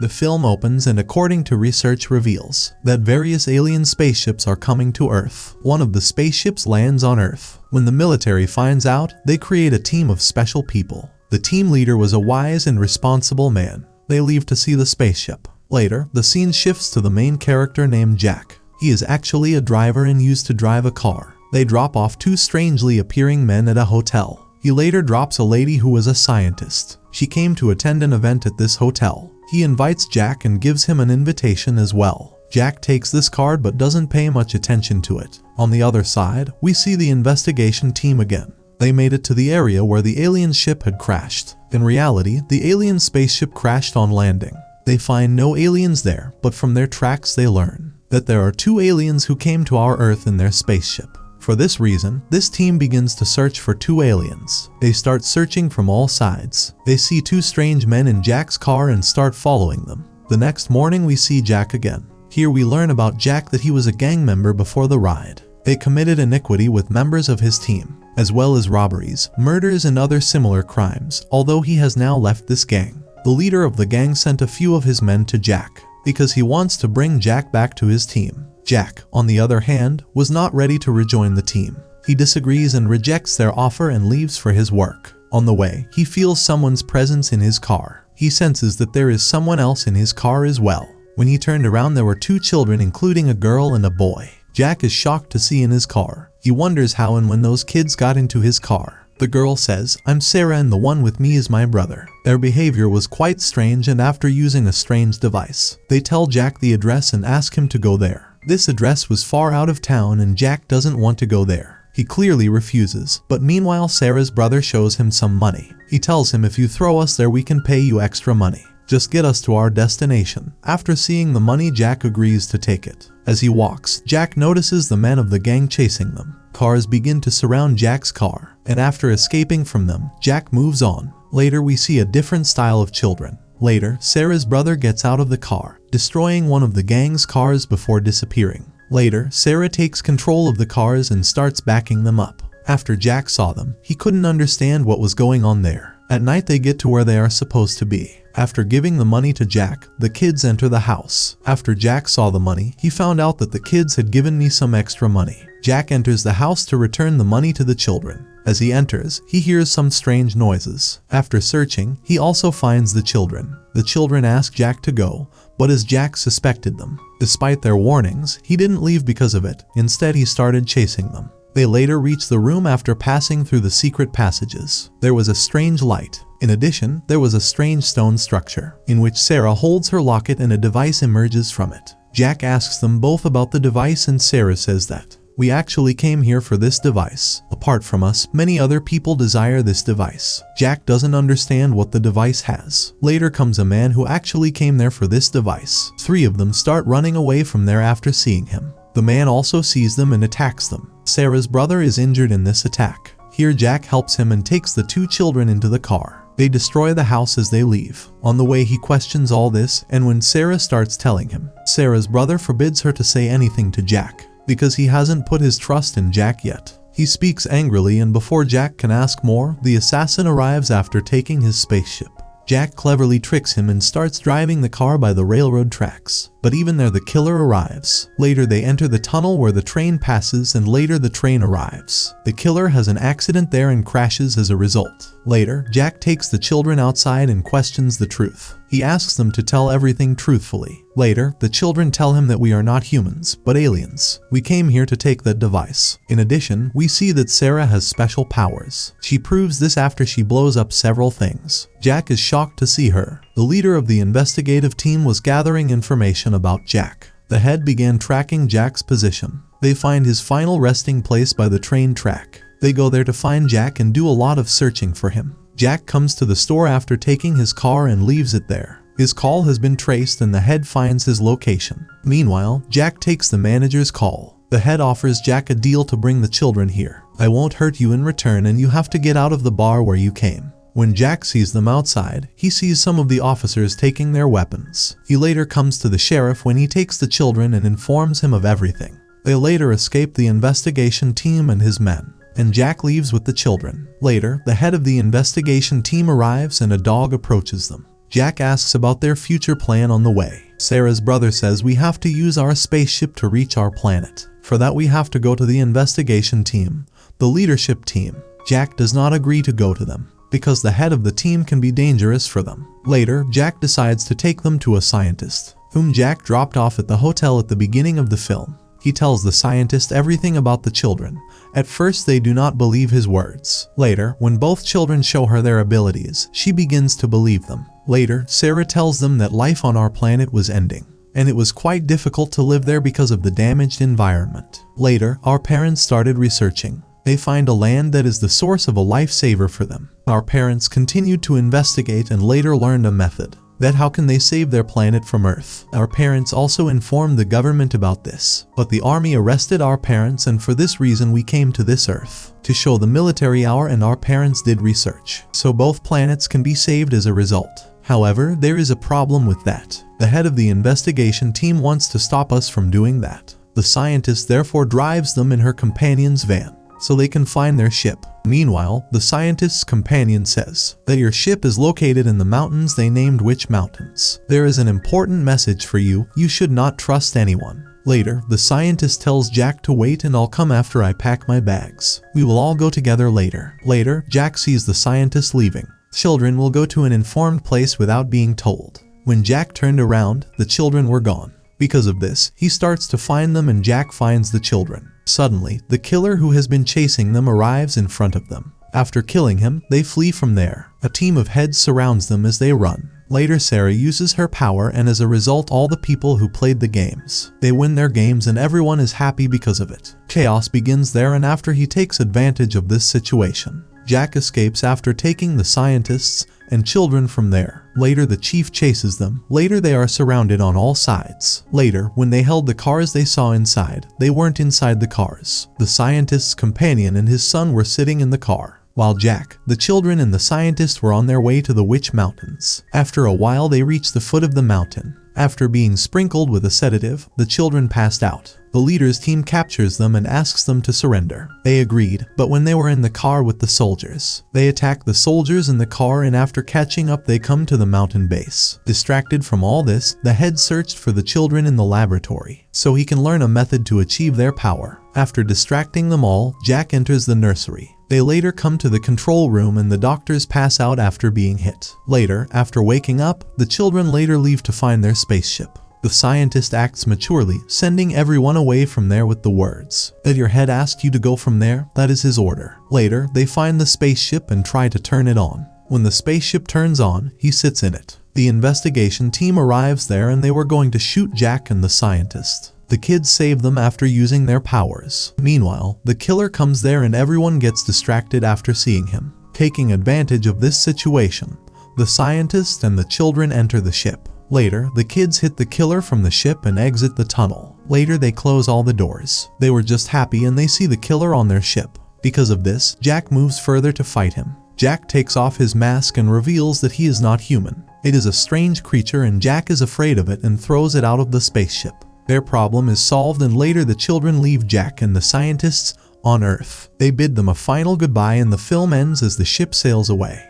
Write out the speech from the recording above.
The film opens and according to research reveals that various alien spaceships are coming to Earth. One of the spaceships lands on Earth. When the military finds out, they create a team of special people. The team leader was a wise and responsible man. They leave to see the spaceship. Later, the scene shifts to the main character named Jack. He is actually a driver and used to drive a car. They drop off two strangely appearing men at a hotel. He later drops a lady who was a scientist. She came to attend an event at this hotel. He invites Jack and gives him an invitation as well. Jack takes this card but doesn't pay much attention to it. On the other side, we see the investigation team again. They made it to the area where the alien ship had crashed. In reality, the alien spaceship crashed on landing. They find no aliens there, but from their tracks they learn that there are two aliens who came to our Earth in their spaceship. For this reason, this team begins to search for two aliens. They start searching from all sides. They see two strange men in Jack's car and start following them. The next morning we see Jack again. Here we learn about Jack that he was a gang member before the ride. They committed iniquity with members of his team, as well as robberies, murders and other similar crimes, although he has now left this gang. The leader of the gang sent a few of his men to Jack, because he wants to bring Jack back to his team. Jack, on the other hand, was not ready to rejoin the team. He disagrees and rejects their offer and leaves for his work. On the way, he feels someone's presence in his car. He senses that there is someone else in his car as well. When he turned around, there were two children, including a girl and a boy. Jack is shocked to see in his car. He wonders how and when those kids got into his car. The girl says, "I'm Sarah and the one with me is my brother." Their behavior was quite strange, and after using a strange device, they tell Jack the address and ask him to go there. This address was far out of town and Jack doesn't want to go there. He clearly refuses, but meanwhile Sarah's brother shows him some money. He tells him, "If you throw us there we can pay you extra money. Just get us to our destination." After seeing the money, Jack agrees to take it. As he walks, Jack notices the men of the gang chasing them. Cars begin to surround Jack's car, and after escaping from them, Jack moves on. Later we see a different style of children. Later, Sarah's brother gets out of the car, destroying one of the gang's cars before disappearing. Later, Sarah takes control of the cars and starts backing them up. After Jack saw them, he couldn't understand what was going on there. At night they get to where they are supposed to be. After giving the money to Jack, the kids enter the house. After Jack saw the money, he found out that the kids had given me some extra money. Jack enters the house to return the money to the children. As he enters, he hears some strange noises. After searching, he also finds the children. The children ask Jack to go, but as Jack suspected them, despite their warnings, he didn't leave because of it. Instead, he started chasing them. They later reached the room after passing through the secret passages. There was a strange light. In addition, there was a strange stone structure, in which Sarah holds her locket and a device emerges from it. Jack asks them both about the device and Sarah says that, "We actually came here for this device. Apart from us, many other people desire this device." Jack doesn't understand what the device has. Later comes a man who actually came there for this device. Three of them start running away from there after seeing him. The man also sees them and attacks them. Sarah's brother is injured in this attack. Here Jack helps him and takes the two children into the car. They destroy the house as they leave. On the way he questions all this, and when Sarah starts telling him, Sarah's brother forbids her to say anything to Jack, because he hasn't put his trust in Jack yet. He speaks angrily, and before Jack can ask more, the assassin arrives after taking his spaceship. Jack cleverly tricks him and starts driving the car by the railroad tracks. But even there the killer arrives. Later they enter the tunnel where the train passes, and later the train arrives. The killer has an accident there and crashes as a result. Later, Jack takes the children outside and questions the truth. He asks them to tell everything truthfully. Later, the children tell him that we are not humans, but aliens. We came here to take that device. In addition, we see that Sarah has special powers. She proves this after she blows up several things. Jack is shocked to see her. The leader of the investigative team was gathering information about Jack. The head began tracking Jack's position. They find his final resting place by the train track. They go there to find Jack and do a lot of searching for him. Jack comes to the store after taking his car and leaves it there. His call has been traced and the head finds his location. Meanwhile, Jack takes the manager's call. The head offers Jack a deal to bring the children here. "I won't hurt you in return, and you have to get out of the bar where you came." When Jack sees them outside, he sees some of the officers taking their weapons. He later comes to the sheriff when he takes the children and informs him of everything. They later escape the investigation team and his men, and Jack leaves with the children. Later, the head of the investigation team arrives and a dog approaches them. Jack asks about their future plan on the way. Sarah's brother says we have to use our spaceship to reach our planet. For that we have to go to the investigation team, the leadership team. Jack does not agree to go to them, because the head of the team can be dangerous for them. Later, Jack decides to take them to a scientist, whom Jack dropped off at the hotel at the beginning of the film. He tells the scientist everything about the children. At first, they do not believe his words. Later, when both children show her their abilities, she begins to believe them. Later, Sarah tells them that life on our planet was ending, and it was quite difficult to live there because of the damaged environment. Later, our parents started researching. They find a land that is the source of a lifesaver for them. Our parents continued to investigate and later learned a method that how can they save their planet from Earth. Our parents also informed the government about this, but the army arrested our parents, and for this reason we came to this Earth to show the military hour, and our parents did research, so both planets can be saved as a result. However, there is a problem with that. The head of the investigation team wants to stop us from doing that. The scientist therefore drives them in her companion's van, so they can find their ship. Meanwhile, the scientist's companion says that your ship is located in the mountains they named Witch Mountains. There is an important message for you. You should not trust anyone. Later, the scientist tells Jack to wait and I'll come after I pack my bags. We will all go together later. Later, Jack sees the scientist leaving. Children will go to an informed place without being told. When Jack turned around, the children were gone. Because of this, he starts to find them and Jack finds the children. Suddenly, the killer who has been chasing them arrives in front of them. After killing him, they flee from there. A team of heads surrounds them as they run. Later, Sarah uses her power, and as a result, all the people who played the games, they win their games and everyone is happy because of it. Chaos begins there, and after he takes advantage of this situation, Jack escapes after taking the scientists and children from there. Later, the chief chases them. Later, they are surrounded on all sides. Later, when they held the cars they saw inside, they weren't inside the cars. The scientist's companion and his son were sitting in the car, while Jack, the children and the scientist were on their way to the Witch Mountains. After a while, they reached the foot of the mountain. After being sprinkled with a sedative, the children passed out. The leader's team captures them and asks them to surrender. They agreed, but when they were in the car with the soldiers, they attack the soldiers in the car, and after catching up they come to the mountain base. Distracted from all this, the head searched for the children in the laboratory, so he can learn a method to achieve their power. After distracting them all, Jack enters the nursery. They later come to the control room and the doctors pass out after being hit. Later, after waking up, the children later leave to find their spaceship. The scientist acts maturely, sending everyone away from there with the words that your head asked you to go from there, that is his order. Later, they find the spaceship and try to turn it on. When the spaceship turns on, he sits in it. The investigation team arrives there and they were going to shoot Jack and the scientist. The kids save them after using their powers. Meanwhile, the killer comes there and everyone gets distracted after seeing him. Taking advantage of this situation, the scientist and the children enter the ship. Later, the kids hit the killer from the ship and exit the tunnel. Later, they close all the doors. They were just happy and they see the killer on their ship. Because of this, Jack moves further to fight him. Jack takes off his mask and reveals that he is not human. It is a strange creature and Jack is afraid of it and throws it out of the spaceship. Their problem is solved and later the children leave Jack and the scientists on Earth. They bid them a final goodbye and the film ends as the ship sails away.